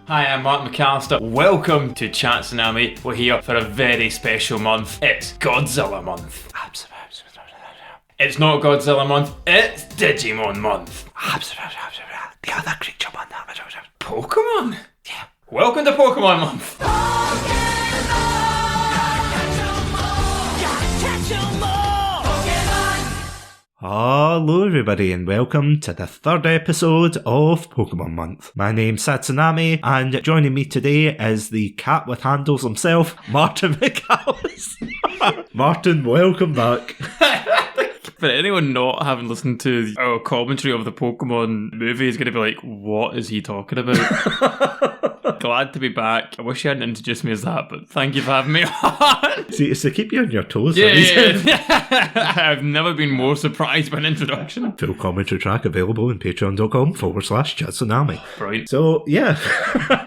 Hi, I'm Martin MacAlistair. Welcome to Chatsunami. We're here for a very special month. It's Godzilla month. It's not Godzilla month, it's Digimon month. The other creature month. Pokemon? Yeah. Welcome to Pokémon month. Hello everybody and welcome to the third episode of Pokémon Month. My name's Satsunami and joining me today is the cat with handles himself, Martin MacAlistair. Martin, welcome back. For anyone not having listened to our commentary of the Pokemon movie is going to be like, what is he talking about? Glad to be back. I wish you hadn't introduced me as that, but thank you for having me on. See, it's to keep you on your toes. Yeah. I've never been more surprised by an introduction. Full commentary track available on patreon.com/Chatsunami. Brilliant. So, yeah.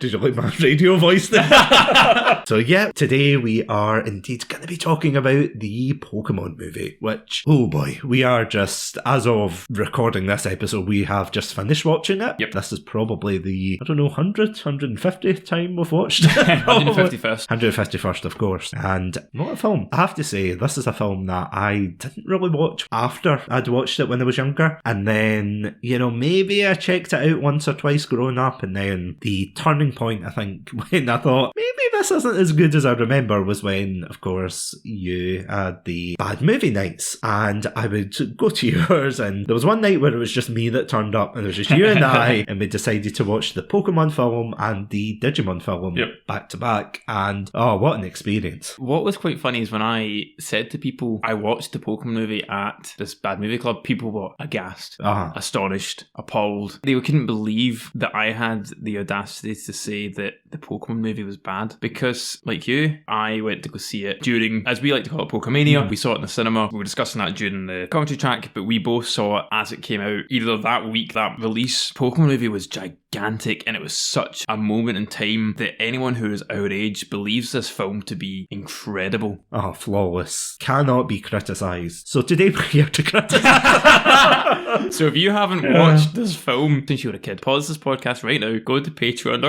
Did you like my radio voice there? So, yeah, today we are indeed going to be talking about the Pokemon movie, which, oh boy, we are just, as of recording this episode, we have just finished watching it. Yep. This is probably the, 100th, 150th time we've watched it. 151st. 151st, of course. And what a film. I have to say, this is a film that I didn't really watch after I'd watched it when I was younger. And then, maybe I checked it out once or twice growing up. And then the turning point, I think, when I thought, maybe this isn't as good as I remember, was when, of course, you had the bad movie nights. And I would go to yours. And there was one night where it was just me that turned up. And it was just you and I. And we decided to watch the Pokemon film and the Digimon film back to back. And, oh, what an experience. What was quite funny is when I said to people I watched the Pokemon movie at this bad movie club, people were aghast, astonished, appalled. They couldn't believe that I had the audacity to say that the Pokemon movie was bad. Because, like you, I went to go see it during, as we like to call it, Pokemania. We saw it in the cinema. We were discussing that during the commentary track, but we both saw it as it came out. Either that week, that release, Pokemon movie was gigantic, and it was such a moment in time that anyone who is our age believes this film to be incredible. Oh, flawless. Cannot be criticised. So today we're here to criticise. So if you haven't watched this film since you were a kid, pause this podcast right now, go to Patreon.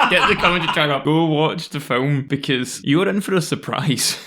Get the commentary track up. Go watch the film because you're in for a surprise.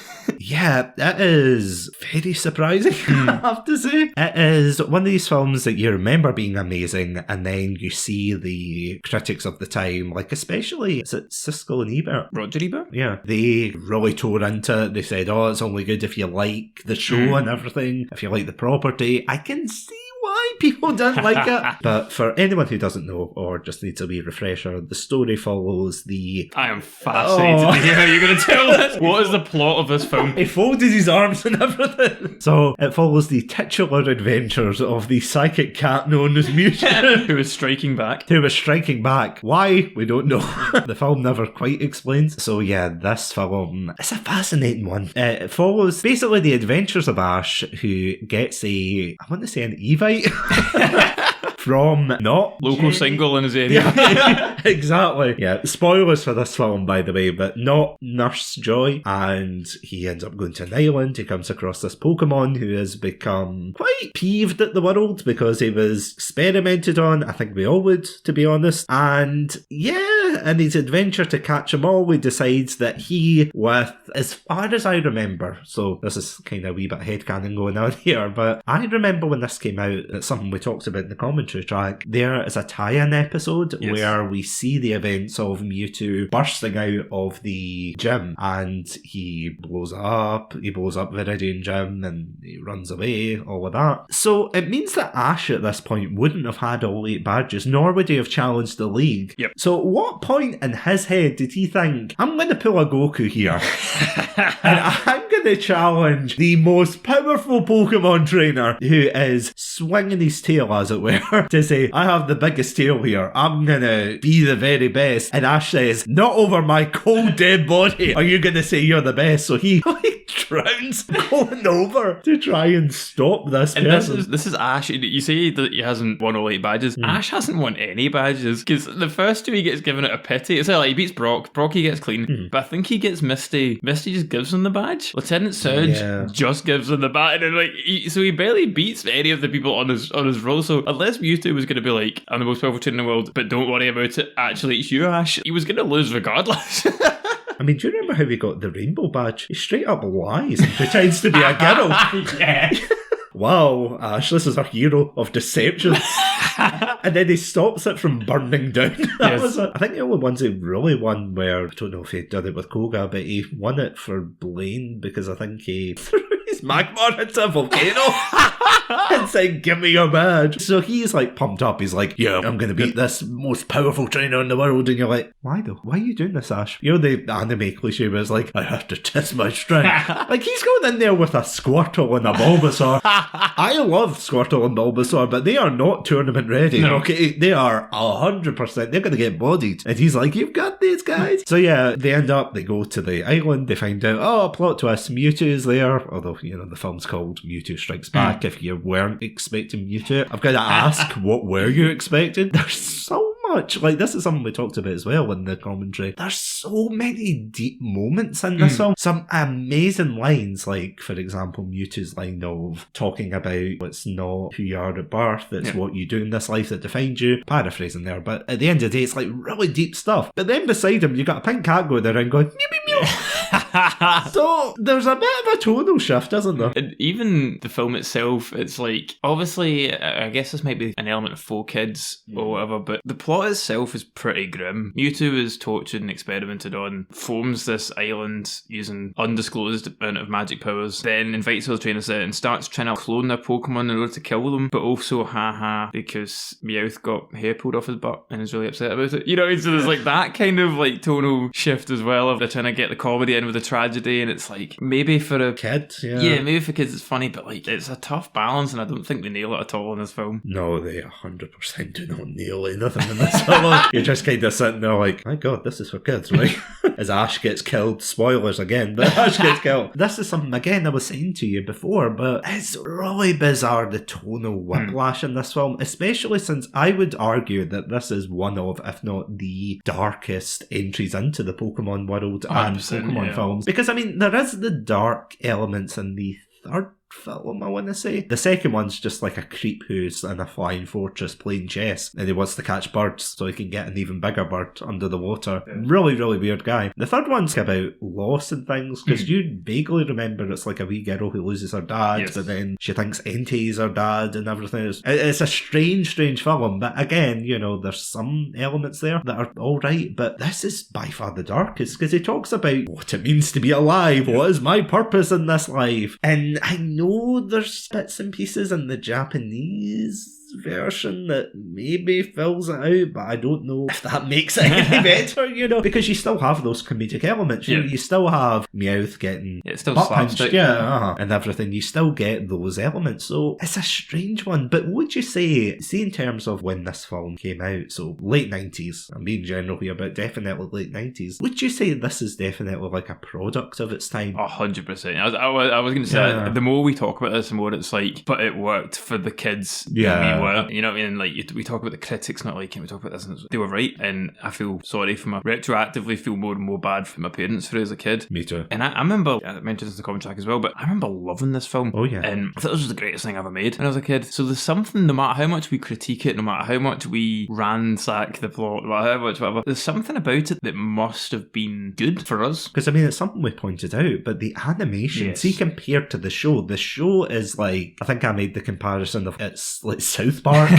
Yeah, it is very surprising, I have to say. It is one of these films that you remember being amazing, and then you see the critics of the time, like especially, is it Siskel and Ebert? Roger Ebert? Yeah. They really tore into it. They said, it's only good if you like the show and everything, if you like the property. I can see why people didn't like it. But for anyone who doesn't know or just needs a wee refresher, the story follows the... I am fascinated to hear how you're going to tell this. What is the plot of this film? He folded his arms and everything. So it follows the titular adventures of the psychic cat known as Mewtwo. Who is striking back. Who is striking back. Why? We don't know. The film never quite explains. So yeah, this film is a fascinating one. It follows basically the adventures of Ash, who gets I want to say an Evite. From not local single in his area. Yeah, exactly. Yeah, spoilers for this film, by the way, but not Nurse Joy. And he ends up going to an island. He comes across this Pokemon who has become quite peeved at the world because he was experimented on. I think we all would, to be honest. And yeah, in his adventure to catch them all, he decides that he, with, as far as I remember, so this is kind of a wee bit headcanon going on here, but I remember when this came out, it's something we talked about in the commentary track, there is a tie-in episode where we see the events of Mewtwo bursting out of the gym, and he blows up Viridian Gym, and he runs away, all of that. So it means that Ash at this point wouldn't have had all 8 badges, nor would he have challenged the league. Yep. So what point in his head did he think, I'm going to pull a Goku here, and I'm going to challenge the most powerful Pokemon trainer who is swinging his tail, as it were, to say, I have the biggest tail here, I'm gonna be the very best. And Ash says, not over my cold dead body are you gonna say you're the best. So he rounds going over to try and stop this person. And this is Ash. You say that he hasn't won all 8 badges. Ash hasn't won any badges, because the first 2 he gets given it a pity. It's like he beats Brock. Brock he gets clean. But I think he gets Misty. Misty just gives him the badge. Lieutenant Surge just gives him the badge. And so he barely beats any of the people on his roll. So unless Mewtwo was going to be like, I'm the most powerful trainer in the world, but don't worry about it, actually it's you, Ash, he was going to lose regardless. I mean, do you remember how he got the rainbow badge? He straight up lies and pretends to be a girl. Yeah. Wow, Ash, this is a hero of deception. And then he stops it from burning down. I think the only ones he really won were, I don't know if he did it with Koga, but he won it for Blaine because I think he threw his Magmar into a volcano and said, give me your badge. So he's like pumped up. He's like, yeah, I'm going to beat this most powerful trainer in the world. And you're like, why though? Why are you doing this, Ash? You know the anime cliche where it's like, I have to test my strength. Like he's going in there with a Squirtle and a Bulbasaur. I love Squirtle and Bulbasaur, but they are not tournament ready. No. Okay, they are 100%. They're going to get bodied. And he's like, you've got these guys. So yeah, they go to the island. They find out, oh, plot twist, Mewtwo's there. Although, you know, the film's called Mewtwo Strikes Back. If you weren't expecting Mewtwo, I've got to ask, what were you expecting? There's so much. Like, this is something we talked about as well in the commentary. There's so many deep moments in this film. Some amazing lines, like, for example, Mewtwo's line of talking about it's not who you are at birth, it's what you do in this life that defines you. Paraphrasing there, but at the end of the day, it's like really deep stuff. But then beside him, you got a pink cat going around going, meow, meow, meow. So there's a bit of a tonal shift, isn't there? And even the film itself, it's like, obviously, I guess this might be an element for kids or whatever, but the plot itself is pretty grim. Mewtwo is tortured and experimented on, forms this island using undisclosed amount of magic powers, then invites all the trainers out and starts trying to clone their Pokemon in order to kill them, but also because Meowth got hair pulled off his butt and is really upset about it. You know, so there's like that kind of like tonal shift as well, of they're trying to get the comedy in with the tragedy, and it's like, maybe for a kid, maybe for kids it's funny, but like it's a tough balance, and I don't think they nail it at all in this film. No, they 100% do not nail anything in this film. You're just kind of sitting there like, my god, this is for kids, right? As Ash gets killed, spoilers again, but Ash gets killed. This is something, again, I was saying to you before, but it's really bizarre, the tonal whiplash in this film, especially since I would argue that this is one of, if not the darkest entries into the Pokemon world and Pokemon films. Because, I mean, there is the dark elements in the third film, I want to say. The second one's just like a creep who's in a flying fortress playing chess, and he wants to catch birds so he can get an even bigger bird under the water. Really, really weird guy. The third one's about loss and things, because you vaguely remember it's like a wee girl who loses her dad, but then she thinks Entei's her dad and everything. It's a strange film, but again, you know, there's some elements there that are alright, but this is by far the darkest, because he talks about what it means to be alive, what is my purpose in this life, and I know there's bits and pieces in the Japanese version that maybe fills it out, but I don't know if that makes it any better, you know, because you still have those comedic elements. You still have Meowth getting butt punched, and everything. You still get those elements, so it's a strange one. But would you say in terms of when this film came out, so late 90s, I'm being general here, but definitely late 90s, would you say this is definitely like a product of its time? 100%. I was going to say, the more we talk about this, the more it's like, but it worked for the kids. You know what I mean? Like, we talk about the critics not liking it, we talk about this, and they were right, and I feel sorry for retroactively feel more and more bad for my parents for it as a kid. Me too. And I remember, I mentioned this in the comment track as well, but I remember loving this film. Oh yeah. And I thought this was the greatest thing I ever made when I was a kid. So there's something, no matter how much we critique it, no matter how much we ransack the plot, no matter how much whatever, there's something about it that must have been good for us. Because I mean, it's something we pointed out, but the animation, see, compared to the show is like, I think I made the comparison of it's like South Park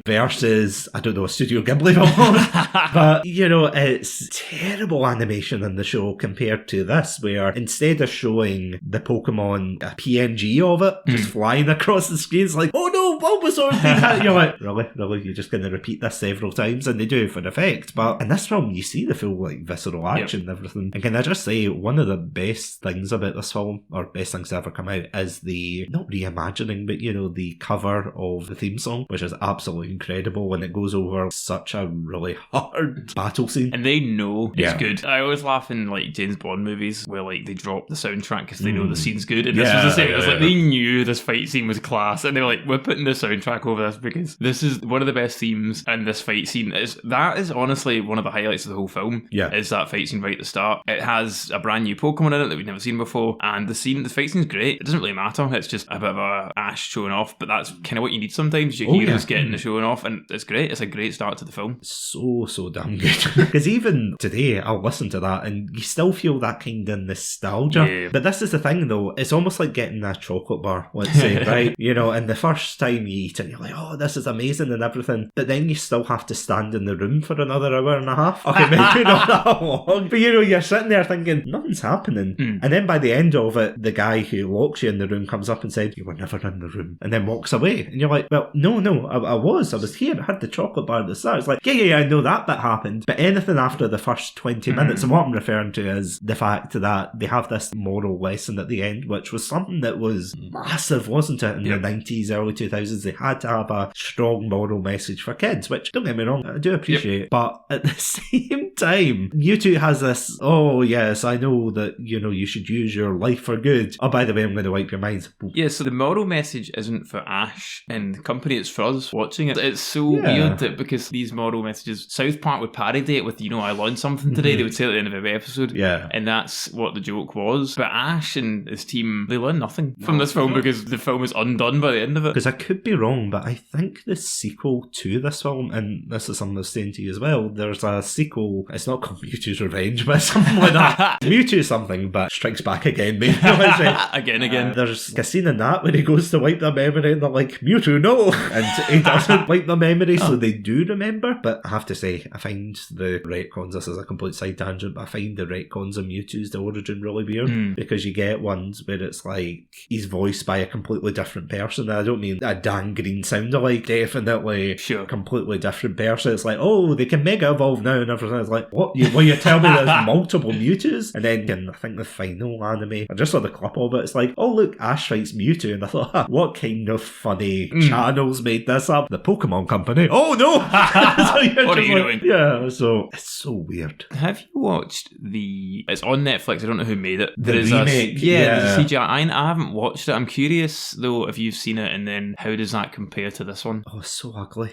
versus, I don't know, a Studio Ghibli film. But, you know, it's terrible animation in the show compared to this, where instead of showing the Pokemon a PNG of it, just flying across the screen, it's like, oh no, Bulbasaur did that. You're like, really? You're just going to repeat this several times? And they do it for effect. But in this film, you see the full like visceral action and everything. And can I just say, one of the best things about this film, or best things to ever come out, is the, not reimagining, but the cover of the theme song, which is absolutely incredible, and it goes over such a really hard battle scene. And they know it's good. I always laugh in like James Bond movies where like they drop the soundtrack because they know the scene's good, and this was the same. It was like they knew this fight scene was class, and they were like, we're putting the soundtrack over this because this is one of the best themes, and this fight scene that is honestly one of the highlights of the whole film. Is that fight scene right at the start. It has a brand new Pokemon in it that we've never seen before, and the fight scene's great. It doesn't really matter. It's just a bit of a Ash showing off, but that's kind of what you need sometimes. Your heroes getting the showing off, and it's great. It's a great start to the film. So damn good. Because even today, I'll listen to that, and you still feel that kind of nostalgia. Yeah. But this is the thing, though. It's almost like getting a chocolate bar, let's say, right? And the first time you eat it, you're like, oh, this is amazing and everything. But then you still have to stand in the room for another hour and a half. Okay, maybe not that long. But you're sitting there thinking, nothing's happening. And then by the end of it, the guy who locks you in the room comes up and said, you were never in the room, and then walks away. And you're like, well, no, I was here. I had the chocolate bar at the start. It's like, yeah, I know that bit happened. But anything after the first 20 minutes, and what I'm referring to is the fact that they have this moral lesson at the end, which was something that was massive, wasn't it? In the 90s, early 2000s, they had to have a strong moral message for kids, which, don't get me wrong, I do appreciate. But at the same time, Mewtwo has this, oh yes, I know that, you should use your life for good. Oh, by the way, I'm going to wipe your mind. Yeah, so the moral message isn't for Ash and the company, it's for us watching it. It's so weird that because these moral messages, South Park would parody it with, I learned something today. They would say it at the end of every episode. Yeah. And that's what the joke was. But Ash and his team, they learn nothing from this film because the film is undone by the end of it. Because I could be wrong, but I think the sequel to this film, and this is something I was saying to you as well, there's a sequel, it's not called Mewtwo's Revenge, but something like that. Mewtwo something, but Strikes Back again, maybe. Again. There's a scene in that where he goes to wipe their memory and they're like, Mewtwo, no! And he doesn't wipe their memory, so they do remember. But I have to say, I find the retcons, this is a complete side tangent, but I find the retcons of Mewtwo's the origin really weird, because you get ones where it's like he's voiced by a completely different person. And I don't mean a Dan Green sound-alike, definitely completely different person. It's like, oh, they can Mega Evolve now and everything. It's like, what? Will you tell me there's multiple Mewtwo's? And then I think the final anime, I just saw the clip of it, it's like, oh look, Ash fights Mewtwo, and I thought, what kind of funny channels made this up? The Pokemon Company? Oh no! So what are you doing? Yeah, so it's so weird. Have you watched it's on Netflix, I don't know who made it. There's remake? There's a CGI. I haven't watched it. I'm curious though if you've seen it, and then how does that compare to this one? Oh, it's so ugly.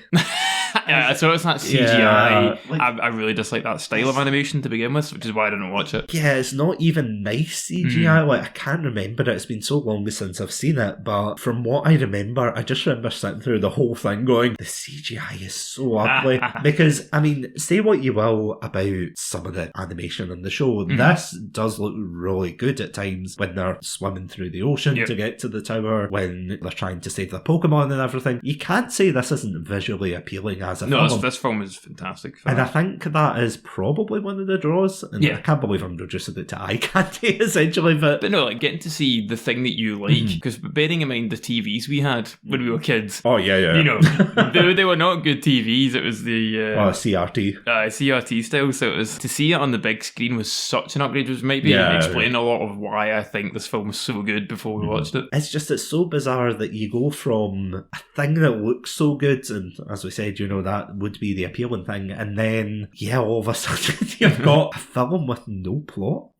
Yeah, so it's not CGI. I really dislike that style of animation to begin with, which is why I didn't watch it. Yeah, it's not even nice CGI. Like, I can't remember it. It's been so long since I've seen it, but from what I remember, I just remember sitting through the whole thing going, the CGI is so ugly. Because, I mean, say what you will about some of the animation in the show, this does look really good at times when they're swimming through the ocean to get to the tower, when they're trying to save the Pokemon and everything. You can't say this isn't visually appealing as a film. No, this film is fantastic. And I think that is probably one of the draws. And I can't believe I'm reducing it to eye candy, essentially. But no, like getting to see the thing that you like, because bearing in mind the TVs we had when we were kids. Oh, yeah. They were not good TVs. It was the CRT. CRT style. So it was, to see it on the big screen was such an upgrade, which maybe explain a lot of why I think this film was so good before we watched it. It's so bizarre that you go from a thing that looks so good, and as we said, that would be the appealing thing, and then all of a sudden you've got a film with no plot.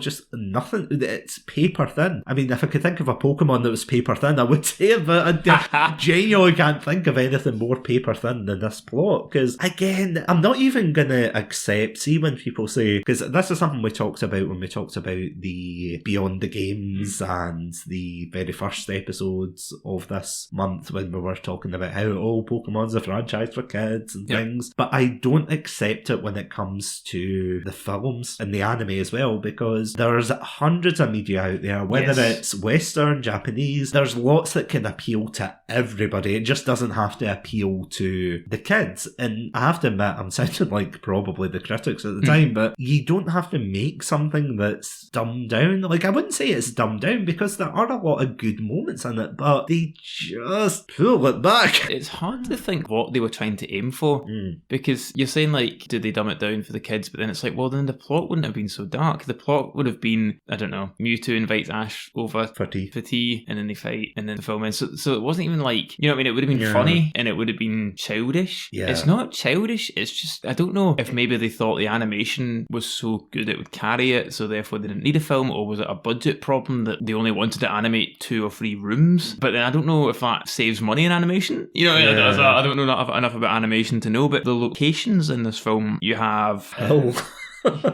Just nothing. It's paper thin. I mean, if I could think of a Pokemon that was paper thin, I would say it, but I genuinely can't think of anything more paper thin than this plot. Because again, I'm not even gonna accept, see when people say, because this is something we talked about when we talked about the Beyond the Games and the very first episodes of this month, when we were talking about how Pokemon's a franchise for kids and things, but I don't accept it when it comes to the films and the anime as well, because there's hundreds of media out there, whether it's Western, Japanese, there's lots that can appeal to everybody. It just doesn't have to appeal to the kids. And I have to admit, I'm sounding like probably the critics at the time, but you don't have to make something that's dumbed down. Like, I wouldn't say it's dumbed down, because there are a lot of good moments in it, but they just pull it back. It's hard to think what they were trying to aim for, because you're saying, like, did they dumb it down for the kids? But then it's like, well, then the plot wouldn't have been so dark. The plot would have been, I don't know, Mewtwo invites Ash over for tea, and then they fight, and then the film ends. So it wasn't even like, you know what I mean? It would have been funny, and it would have been childish. Yeah. It's not childish, it's just, I don't know if maybe they thought the animation was so good it would carry it, so therefore they didn't need a film, or was it a budget problem that they only wanted to animate 2 or 3 rooms? But then I don't know if that saves money in animation. You know, I don't know enough about animation to know, but the locations in this film, you have...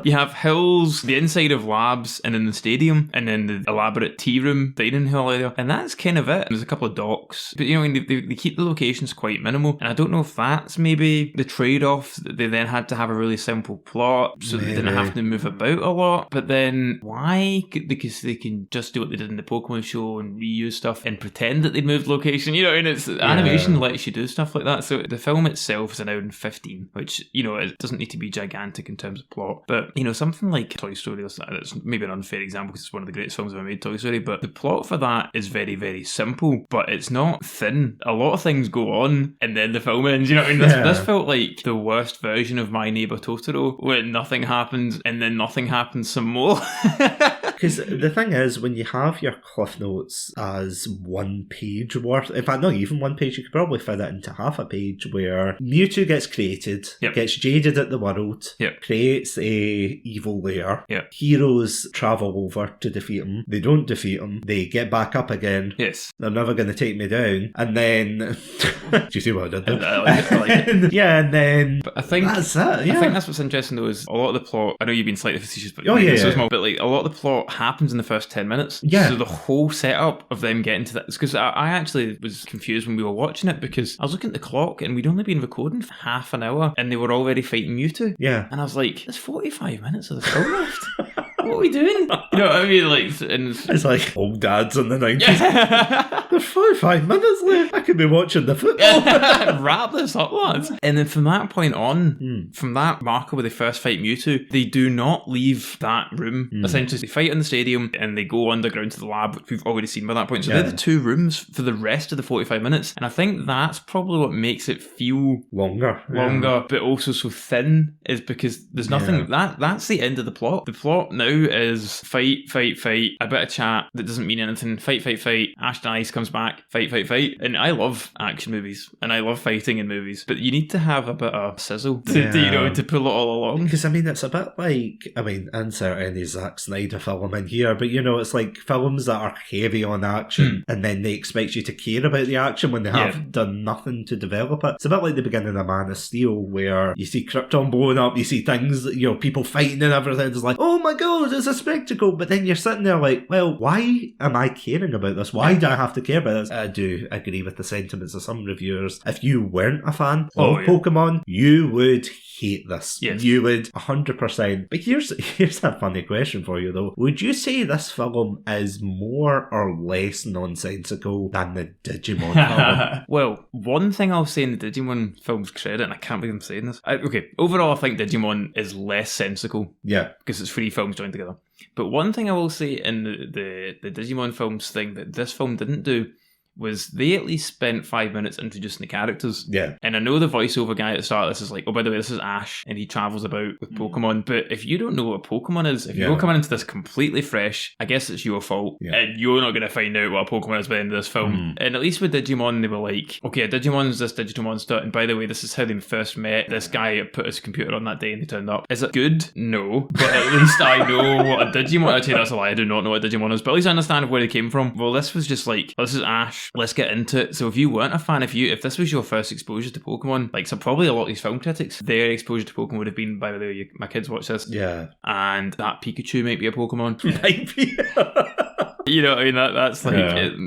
You have hills, the inside of labs, and then the stadium, and then the elaborate tea room, dining hall area, and that's kind of it. There's a couple of docks, but you know, they keep the locations quite minimal, and I don't know if that's maybe the trade-off, that they then had to have a really simple plot, so they didn't have to move about a lot. But then, why? Because they can just do what they did in the Pokemon show and reuse stuff and pretend that they moved location, you know, and it's animation lets you do stuff like that. So the film itself is an hour and 15, which, you know, it doesn't need to be gigantic in terms of plot. But, you know, something like Toy Story, that's maybe an unfair example because it's one of the greatest films ever made, Toy Story, but the plot for that is very, very simple, but it's not thin. A lot of things go on, and then the film ends, you know what I mean? This felt like the worst version of My Neighbor Totoro, where nothing happens, and then nothing happens some more. Because the thing is, when you have your cliff notes as 1 page worth, in fact, not even 1 page, you could probably fit it into half a page, where Mewtwo gets created, gets jaded at the world, creates a evil lair, heroes travel over to defeat him, they don't defeat him, they get back up again, they're never going to take me down, and then... Do you see what I did there? I like it. Yeah, and then... But I think that's it, I think that's what's interesting though, is a lot of the plot, I know you've been slightly facetious, but so small, but like a lot of the plot happens in the first 10 minutes. So the whole setup of them getting to that, because I actually was confused when we were watching it, because I was looking at the clock and we'd only been recording for half an hour and they were already fighting Mewtwo. And I was like, there's 45 minutes of the film left. What are we doing? You know what I mean? Like, and it's like old dads in the 90s. There's 45 minutes left. I could be watching the football. Wrap this up, lads. And then from that point on, from that marker where they first fight Mewtwo, they do not leave that room. Essentially, they fight in the stadium and they go underground to the lab, which we've already seen by that point. So they're the 2 rooms for the rest of the 45 minutes. And I think that's probably what makes it feel longer, but also so thin, is because there's nothing... That's the end of the plot. The plot now is fight, a bit of chat that doesn't mean anything, fight, Ash dies, comes back, fight. And I love action movies, and I love fighting in movies, but you need to have a bit of sizzle to pull it all along. Because, I mean, it's a bit like, insert any Zack Snyder film in here, but, you know, it's like films that are heavy on action, and then they expect you to care about the action when they have done nothing to develop it. It's a bit like the beginning of Man of Steel, where you see Krypton blowing up, you see things, you know, people fighting and everything. It's like, oh my god, it's a spectacle. But then you're sitting there like, well, why am I caring about this? Why do I have to care about this? I do agree with the sentiments of some reviewers. If you weren't a fan of Pokemon, you would hate this. You would 100%. But here's a funny question for you though. Would you say this film is more or less nonsensical than the Digimon film? Well, one thing I'll say in the Digimon film's credit, and I can't believe I'm saying this. Overall, I think Digimon is less sensical. Because it's 3 films joined together. But one thing I will say in the Digimon films thing that this film didn't do was they at least spent 5 minutes introducing the characters. And I know the voiceover guy at the start of this is like, oh, by the way, this is Ash, and he travels about with Pokemon. But if you don't know what a Pokemon is, if you're coming into this completely fresh, I guess it's your fault. And you're not going to find out what a Pokemon is by the end of this film. And at least with Digimon, they were like, okay, a Digimon's this digital monster, and by the way, this is how they first met. This guy put his computer on that day and they turned up. Is it good? No. But at least I know what a Digimon... Actually, that's a lie. I do not know what a Digimon is, but at least I understand where they came from. Well, this was just like, this is Ash. Let's get into it. So if you weren't a fan, if this was your first exposure to Pokemon, like, so probably a lot of these film critics, their exposure to Pokemon would have been, by the way, my kids watch this. And that Pikachu might be a Pokemon. Might be. You know what I mean? That's like,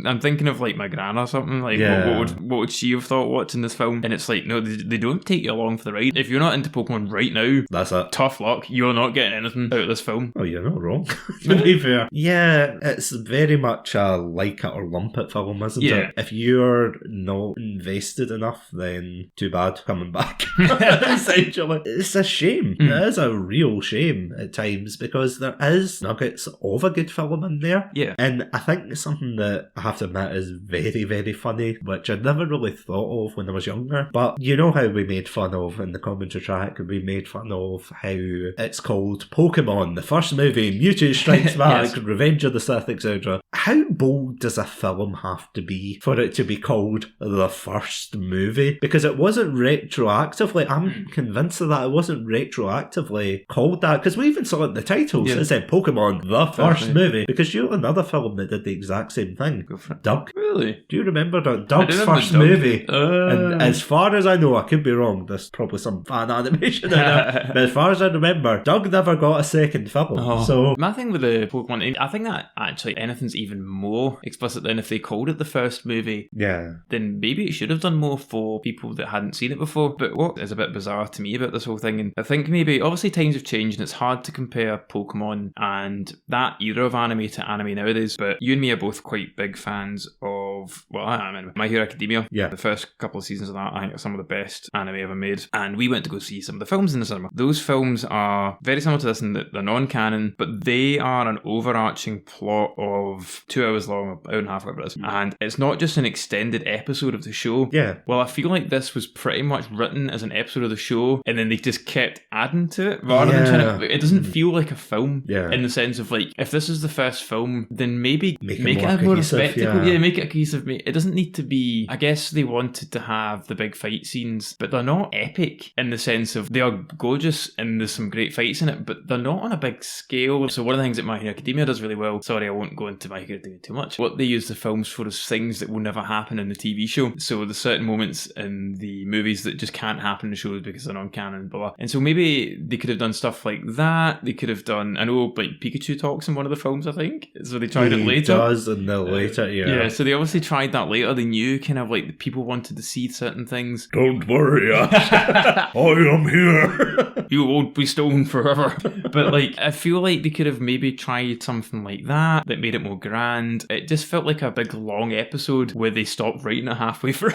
I'm thinking of like my gran or something. Like, what would she have thought watching this film? And it's like, no, they don't take you along for the ride. If you're not into Pokemon right now, that's it. Tough luck. You're not getting anything out of this film. Oh, you're not wrong. To be fair. Yeah, it's very much a like it or lump it film, isn't it? If you're not invested enough, then too bad coming back. Essentially. It's a shame. It is a real shame at times because there is nuggets of a good film in there. Yeah. And I think something that I have to admit is very, very funny, which I never really thought of when I was younger. But you know how we made fun of in the commentary track, we made fun of how it's called Pokémon, the first movie, Mewtwo Strikes Back, yes. Revenge of the Sith, etc. How bold does a film have to be for it to be called the first movie? Because it wasn't retroactively, I'm convinced of that, it wasn't retroactively called that, because we even saw it in the titles, it said Pokémon, the first movie, because you know another film that did the exact same thing, Doug. Really? Do you remember Doug's first movie? And as far as I know, I could be wrong, there's probably some fan animation in it, but as far as I remember, Doug never got a second film. So my thing with the Pokemon, I think that actually anything's even more explicit than if they called it the first movie. Yeah. Then maybe it should have done more for people that hadn't seen it before. But what is a bit bizarre to me about this whole thing, and I think maybe obviously times have changed and it's hard to compare Pokemon and that era of anime to anime nowadays, but you and me are both quite big fans of, well, I am anyway, My Hero Academia. Yeah. The first couple of seasons of that I think are some of the best anime ever made, and we went to go see some of the films in the cinema. Those films are very similar to this in that they're non-canon, but they are an overarching plot of 2 hours long, an hour and a half, whatever it is, and it's not just an extended episode of the show. Yeah. Well, I feel like this was pretty much written as an episode of the show, and then they just kept adding to it rather than trying to. It doesn't feel like a film in the sense of like, if this is the first film, then maybe make it a more spectacle. Yeah, make it a cohesive. It doesn't need to be. I guess they wanted to have the big fight scenes, but they're not epic in the sense of they are gorgeous and there's some great fights in it, but they're not on a big scale. So one of the things that My Hero Academia does really well, sorry I won't go into My Hero Academia too much, what they use the films for is things that will never happen in the TV show. So there's certain moments in the movies that just can't happen in the shows because they're non-canon, blah, blah. And so maybe they could have done stuff like that. They could have done, I know like Pikachu talks in one of the films, I think, so they tried it later. He does in the later, yeah, so they obviously tried that later. They knew kind of like the people wanted to see certain things. Don't worry, I am here. You won't be stoned forever. But like, I feel like they could have maybe tried something like that made it more grand. It just felt like a big long episode where they stopped writing it halfway through.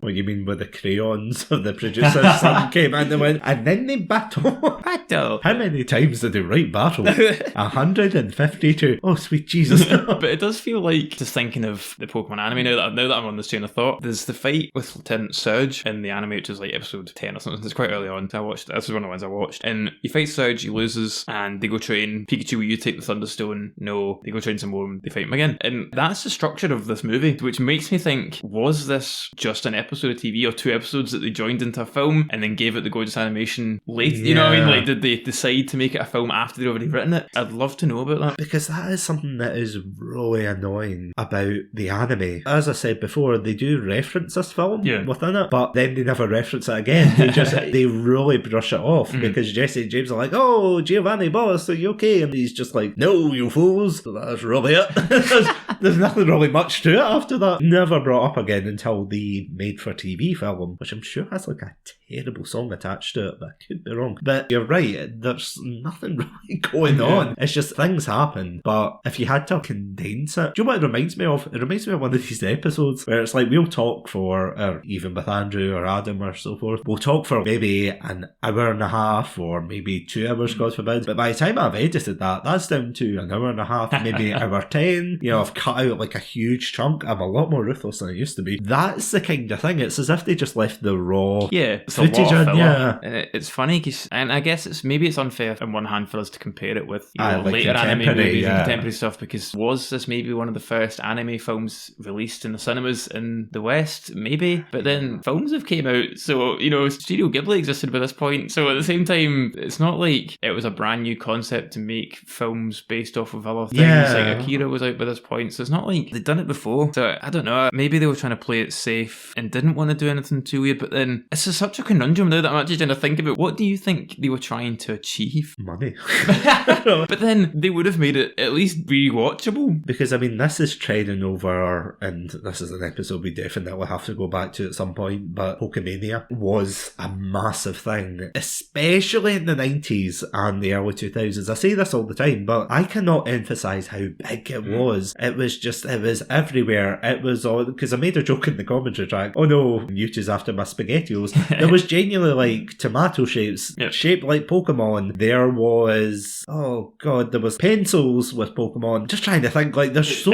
What you mean with the crayons of the producer's son came in and went, and then they battle. How many times did they write battle? 152. Oh, sweet Jesus. But it does feel like, just thinking of the Pokemon anime, now that I'm on this chain of thought, there's the fight with Lieutenant Surge in the anime, which is like episode 10 or something. It's quite early on. This is one of the ones I watched. And he fights Surge, he loses, and they go train. Pikachu, will you take the Thunderstone? No. They go train some more and they fight him again. And that's the structure of this movie, which makes me think, was this just an episode of TV or 2 episodes that they joined into a film and then gave it the gorgeous animation late? You know what I mean? Like, did they decide to make it a film after they'd already written it? I'd love to know about that. Because that is something that is really annoying about the anime. As I said before, they do reference this film within it, but then they never reference it again. They really brush it off because Jesse and James are like, oh, Giovanni Boss, are you okay? And he's just like, no, you fools. That's really it. There's nothing really much to it after that. Never brought up again until the made-for-TV film, which I'm sure has like a terrible song attached to it, but I could be wrong. But you're right, there's nothing really going on. It's just things happen, but if you had to condense it, do you know what it reminds me of? It reminds me of one of these episodes where it's like we'll talk for, or even with Andrew or Adam or so forth, we'll talk for maybe an hour and a half or maybe 2 hours, God forbid, but by the time I've edited that, that's down to an hour and a half, maybe hour 10. You know, I've cut out like a huge chunk. I'm a lot more ruthless than I used to be. That's the kind of thing. It's as if they just left the raw footage in. Yeah, it's funny because, and I guess it's unfair on one hand for us to compare it with like later anime movies and contemporary stuff, because was this maybe one of the first anime films released in the cinemas in the West? Maybe, but then films have came out, so you know, Studio Ghibli existed by this point. So at the same time, it's not like it was a brand new concept to make films based off of other things. Like Akira was out by this point, so it's not like they'd done it before. So I don't know, maybe they were trying to play it safe and didn't want to do anything too weird, but then it's just such a conundrum now that I'm actually trying to think about what do you think they were trying to achieve? Money. But then they would have made it at least rewatchable. Because, I mean, this is trending over, and this is an episode we definitely have to go back to at some point, but Pokemania was a massive thing, especially in the 90s and the early 2000s. I say this all the time, but I cannot emphasise how big it was. It was everywhere. It was all, because I made a joke in the commentary track, oh no, Mewtwo's after my SpaghettiOs. There was genuinely like tomato shapes, shaped like Pokemon. There was, oh god, there was pencils with Pokemon. Just trying to think, like, there's so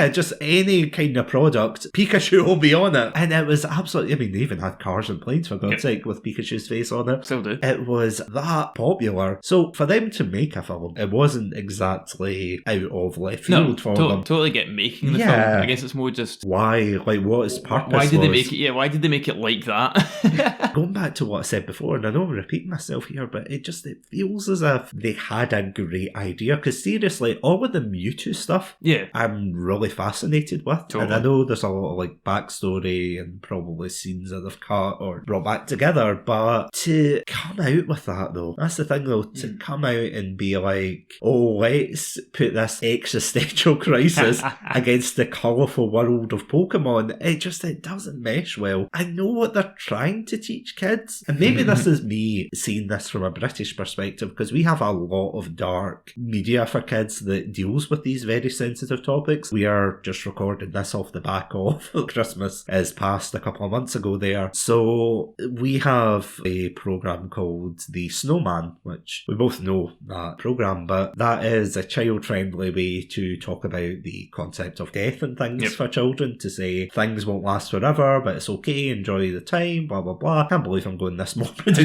just any kind of product, Pikachu will be on it. And it was absolutely, I mean, they even had cars and planes, for God's sake, with Pikachu's face on it. Still do. It was that popular. So for them to make a film, it wasn't exactly out of left field for them. Totally get making the film. I guess it's more just why, like, what its purpose why did was. they make it? Yeah, why did they make it like that? Going back to what I said before, and I know I'm repeating myself here, but it feels as if they had a great idea. Because seriously, all of the Mewtwo stuff, I'm really fascinated with. Totally. And I know there's a lot of like backstory and probably scenes that they've cut or brought back together, but to come out with that though, that's the thing though, to come out and be like, oh, let's put this existential crisis against the colourful world of Pokemon, it doesn't mesh well. I know what they're trying to teach kids, and maybe this is me seeing this from a British perspective, because we have a lot of dark media for kids that deals with these very sensitive topics. We are just recording this off the back of Christmas is passed a couple of months ago there, so we have a programme called The Snowman, which we both know that programme, but that is a child-friendly way to talk about the concept of death and things for children, to say things won't last forever, but it's okay, enjoy the time, blah blah blah. I can't believe I'm going this morbid.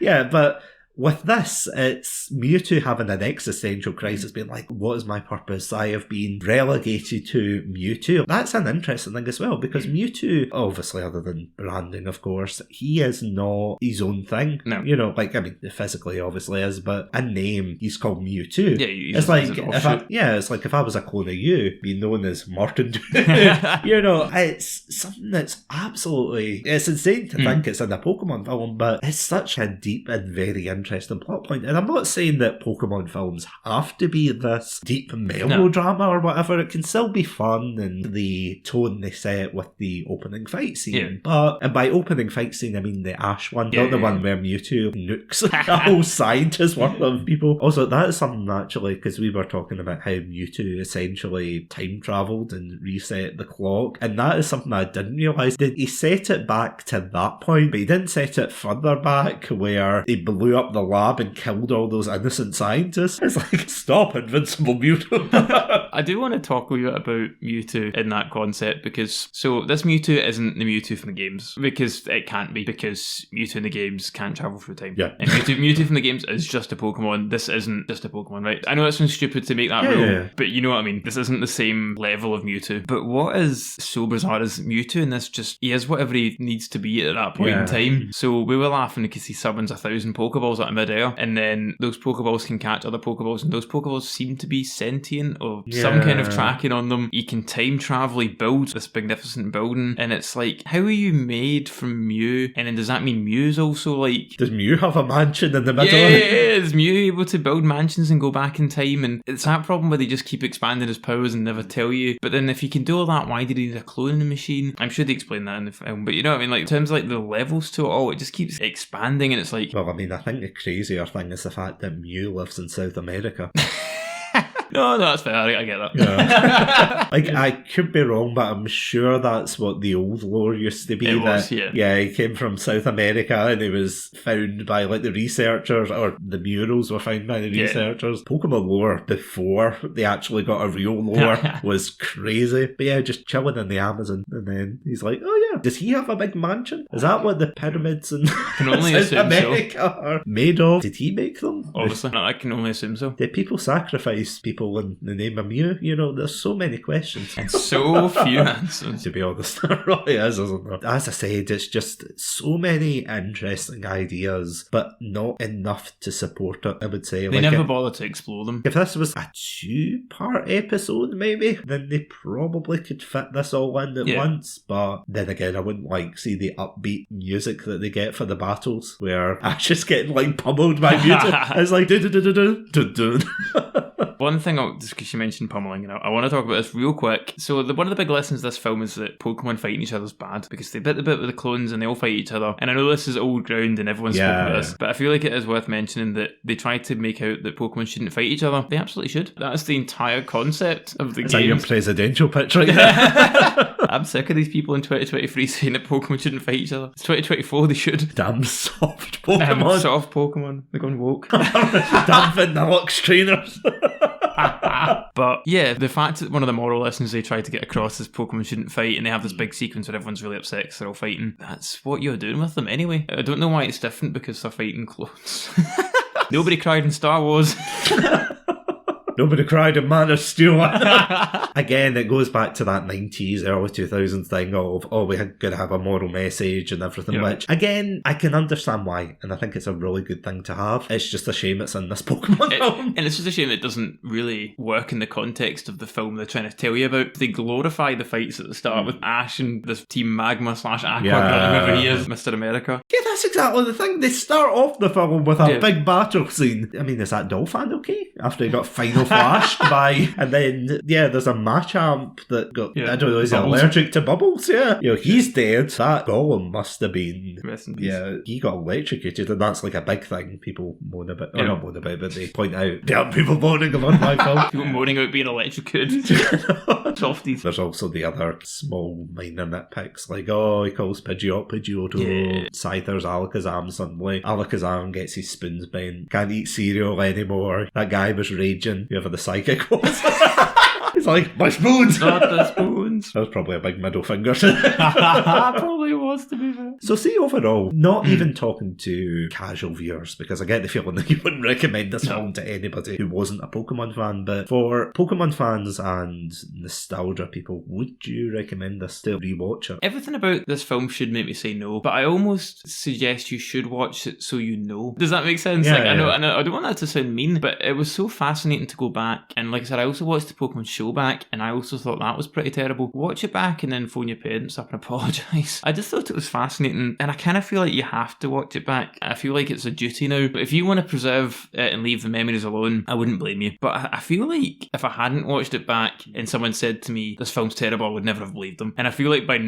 Yeah, but with this, it's Mewtwo having an existential crisis, being like, what is my purpose? I have been relegated to Mewtwo. That's an interesting thing as well, because Mewtwo, obviously other than branding, of course, he is not his own thing. No. You know, like, I mean, physically obviously is, but in name, he's called Mewtwo. Yeah, it's like, it's like if I was a clone of you, being known as Martin. You know, it's something that's absolutely, it's insane to think it's in a Pokemon film, but it's such a deep and very interesting plot point. And I'm not saying that Pokemon films have to be this deep melodrama or whatever. It can still be fun, and the tone they set with the opening fight scene. And by opening fight scene, I mean the Ash one, not the one where Mewtwo nukes a whole scientist worth of people. Also, that is something actually, because we were talking about how Mewtwo essentially time travelled and reset the clock, and that is something I didn't realise. He set it back to that point, but he didn't set it further back where he blew up the lab and killed all those innocent scientists. It's like, stop, invincible Mewtwo. I do want to talk a wee bit about Mewtwo in that concept, because so this Mewtwo isn't the Mewtwo from the games, because it can't be, because Mewtwo in the games can't travel through time. Yeah. And Mewtwo from the games is just a Pokemon. This isn't just a Pokemon, right? I know it sounds stupid to make that rule, but you know what I mean. This isn't the same level of Mewtwo. But what is so bizarre is Mewtwo in this he is whatever he needs to be at that point in time. So we were laughing because he summons 1,000 Pokeballs out of midair, and then those Pokeballs can catch other Pokeballs, and those Pokeballs seem to be sentient or some kind of tracking on them. He can time travel, he builds this magnificent building, and it's like, how are you made from Mew? And then does that mean Mew's also like... Does Mew have a mansion in the middle? Yeah, is Mew able to build mansions and go back in time? And it's that problem where they just keep expanding his powers and never tell you. But then if he can do all that, why did he need a cloning machine? I'm sure they explain that in the film, but you know what I mean? Like, in terms of like the levels to it all, it just keeps expanding, and it's like... Well, I mean, I think the crazier thing is the fact that Mew lives in South America. No, that's fair. I get that. Yeah. Like, I could be wrong, but I'm sure that's what the old lore used to be. It was, yeah. Yeah, he came from South America, and he was found by, like, the researchers, or the murals were found by the researchers. Pokemon lore, before they actually got a real lore, was crazy. But yeah, just chilling in the Amazon, and then he's like, oh yeah, does he have a big mansion? Is that what the pyramids in South America are made of? Did he make them? Obviously. No, I can only assume so. Did people sacrifice people in the name of Mew? You know, there's so many questions. And so few answers. To be honest, there really is, isn't there? As I said, it's just so many interesting ideas, but not enough to support it, I would say. They never bother to explore them. If this was a 2-part episode, maybe, then they probably could fit this all in at once. But then again, again, I wouldn't like see the upbeat music that they get for the battles, where Ash is getting like pummeled by Mewtwo. It's like One thing, just because you mentioned pummeling, I want to talk about this real quick. So one of the big lessons of this film is that Pokemon fighting each other is bad, because they bit the bit with the clones and they all fight each other. And I know this is old ground and everyone's spoken about this, but I feel like it is worth mentioning that they tried to make out that Pokemon shouldn't fight each other. They absolutely should. That's the entire concept of the game. Is that your presidential pitch right there? I'm sick of these people in 2023 saying that Pokemon shouldn't fight each other. It's 2024, they should. Damn soft Pokemon. Soft Pokemon. They're going woke. Damn Vanilluxe trainers. But yeah, the fact that one of the moral lessons they try to get across is Pokemon shouldn't fight, and they have this big sequence where everyone's really upset because they're all fighting. That's what you're doing with them anyway. I don't know why it's different because they're fighting clones. Nobody cried in Star Wars. Nobody cried in Man of Steel. Again, it goes back to that 90s, early 2000s thing of, we're going to have a moral message and everything, which, again, I can understand why, and I think it's a really good thing to have. It's just a shame it's in this Pokemon film. And it's just a shame it doesn't really work in the context of the film they're trying to tell you about. They glorify the fights at the start with Ash and this Team Magma / Aqua, whoever he is, Mr. America. Yeah, that's exactly the thing. They start off the film with a big battle scene. I mean, is that Dolphin okay? After he got final flashed by, and then there's a Machamp that got I don't know, is he allergic to bubbles? He's dead. That Golem must have been he got electrocuted, and that's like a big thing people moan about, or not moan about, but they point out damn people moaning about my film. People moaning about being electrocuted. Softies. There's also the other small minor nitpicks, like he calls Pidgeot Pidgeotto. Scyther's Alakazam suddenly. Alakazam gets his spoons bent, can't eat cereal anymore. That guy was raging, whoever the psychic was. He's like, my spoons! Not the spoons. That was probably a big middle finger. Probably was, to be fair. So see, overall, not even talking to casual viewers, because I get the feeling that you wouldn't recommend this film to anybody who wasn't a Pokemon fan, but for Pokemon fans and nostalgia people, would you recommend this to rewatch it? Everything about this film should make me say no, but I almost suggest you should watch it so you know. Does that make sense? I know, and I don't want that to sound mean, but it was so fascinating to go back, and like I said, I also watched the Pokemon show back, and I also thought that was pretty terrible. Watch it back and then phone your parents up and apologise. I just thought it was fascinating, and I kind of feel like you have to watch it back. I feel like it's a duty now, but if you want to preserve it and leave the memories alone, I wouldn't blame you. But I feel like if I hadn't watched it back and someone said to me, this film's terrible, I would never have believed them. And I feel like by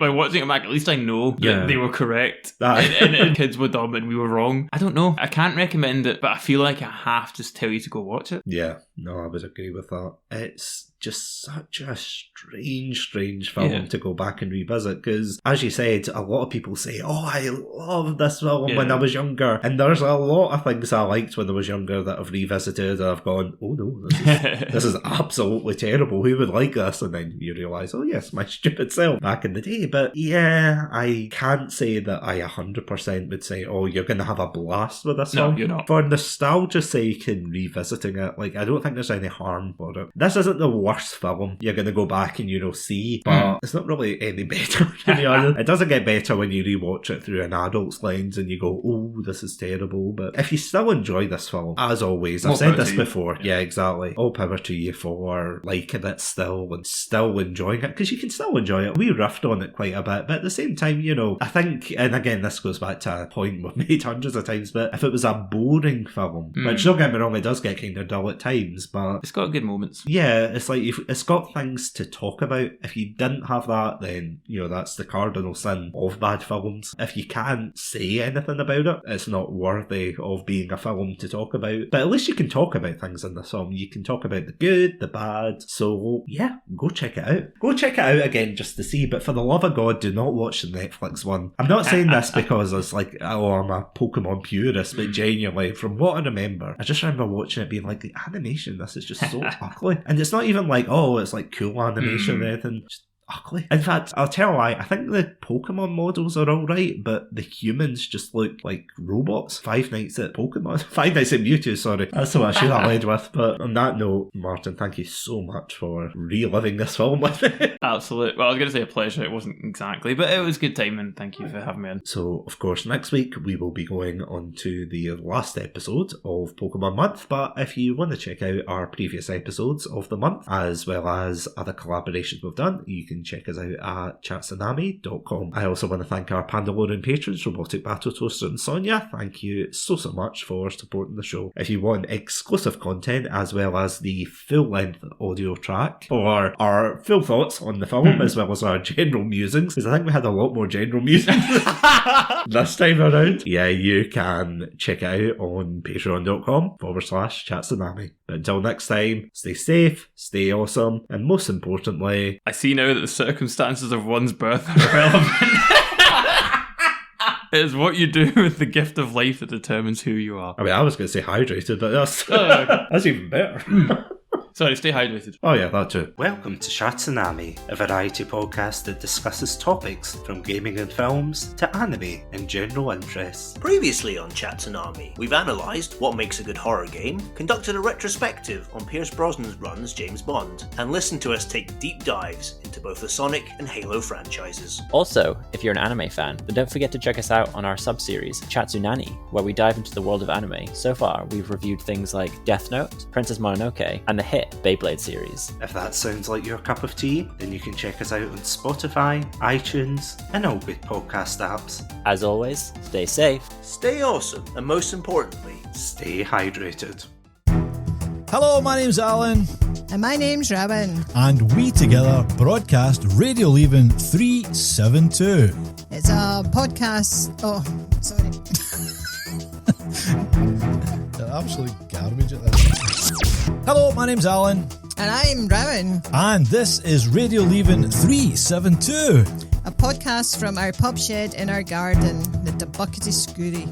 watching it back, at least I know that they were correct, and kids were dumb and we were wrong. I don't know. I can't recommend it, but I feel like I have to tell you to go watch it. Yeah, no, I would agree with that. It's just such a strange film to go back and revisit, because as you said, a lot of people say, I love this film when I was younger, and there's a lot of things I liked when I was younger that I've revisited and I've gone, oh no, this is absolutely terrible, who would like this? And then you realise, oh yes, my stupid self back in the day. But I can't say that I 100% would say, you're going to have a blast with this film. No, you're not. For nostalgia's sake and revisiting it, I don't think there's any harm for it. This isn't the worst film you're going to go back and see, but it's not really any better, to be honest. It doesn't get better when you rewatch it through an adult's lens and you go, this is terrible. But if you still enjoy this film, as always, I've said this before, exactly, all power to you for liking it still and still enjoying it, because you can still enjoy it. We riffed on it quite a bit, but at the same time, I think, and again, this goes back to a point we've made hundreds of times, but if it was a boring film, which don't get me wrong, it does get kind of dull at times, but it's got good moments. Yeah, it's like it's got things to talk about. If you didn't have that, then that's the cardinal sin of bad films. If you can't say anything about it, it's not worthy of being a film to talk about. But at least you can talk about things in the film. You can talk about the good, the bad. So yeah, go check it out. Go check it out again just to see. But for the love of God, do not watch the Netflix one. I'm not saying this because it's like, I'm a Pokemon purist, but genuinely, from what I remember, I just remember watching it being like, the animation, this is just so ugly. And it's not even like, it's like cool animation or anything. Just ugly. In fact, I'll tell you why. I think the Pokemon models are alright, but the humans just look like robots. Five Nights at Mewtwo, sorry. That's what I should have led with. But on that note, Martin, thank you so much for reliving this film with me. Absolutely. Well, I was going to say a pleasure. It wasn't exactly, but it was good time, and thank you for having me on. So, of course, next week we will be going on to the last episode of Pokémon Month, but if you want to check out our previous episodes of the month, as well as other collaborations we've done, you can can check us out at chatsunami.com. I also want to thank our Pandalorian patrons, Robotic Battle Toaster and Sonia. Thank you so much for supporting the show. If you want exclusive content as well as the full-length audio track or our full thoughts on the film as well as our general musings, because I think we had a lot more general musings this time around, you can check it out on patreon.com/Chatsunami. But until next time, stay safe, stay awesome, and most importantly, I see now that the circumstances of one's birth are relevant. It is what you do with the gift of life that determines who you are. I mean, I was going to say hydrated, but that's even better. Sorry, stay hydrated. Oh yeah, that too. Welcome to Chatsunami, a variety podcast that discusses topics from gaming and films to anime and general interests. Previously on Chatsunami, we've analysed what makes a good horror game, conducted a retrospective on Pierce Brosnan's run as James Bond, and listened to us take deep dives into both the Sonic and Halo franchises. Also, if you're an anime fan, then don't forget to check us out on our sub-series, Chatsunami, where we dive into the world of anime. So far, we've reviewed things like Death Note, Princess Mononoke, and the hit Beyblade series. If that sounds like your cup of tea, then you can check us out on Spotify, iTunes, and all good podcast apps. As always, stay safe, stay awesome, and most importantly, stay hydrated. Hello, my name's Alan. And my name's Robin. And we together broadcast Radio Leaving 372. It's a podcast. Oh, sorry. They're absolute garbage at this. Hello, my name's Alan. And I'm Robin. And this is Radio Leaving 372. A podcast from our pub shed in our garden, the Buckety Scooty.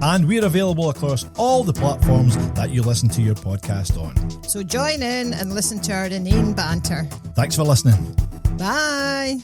And we're available across all the platforms that you listen to your podcast on. So join in and listen to our inane banter. Thanks for listening. Bye.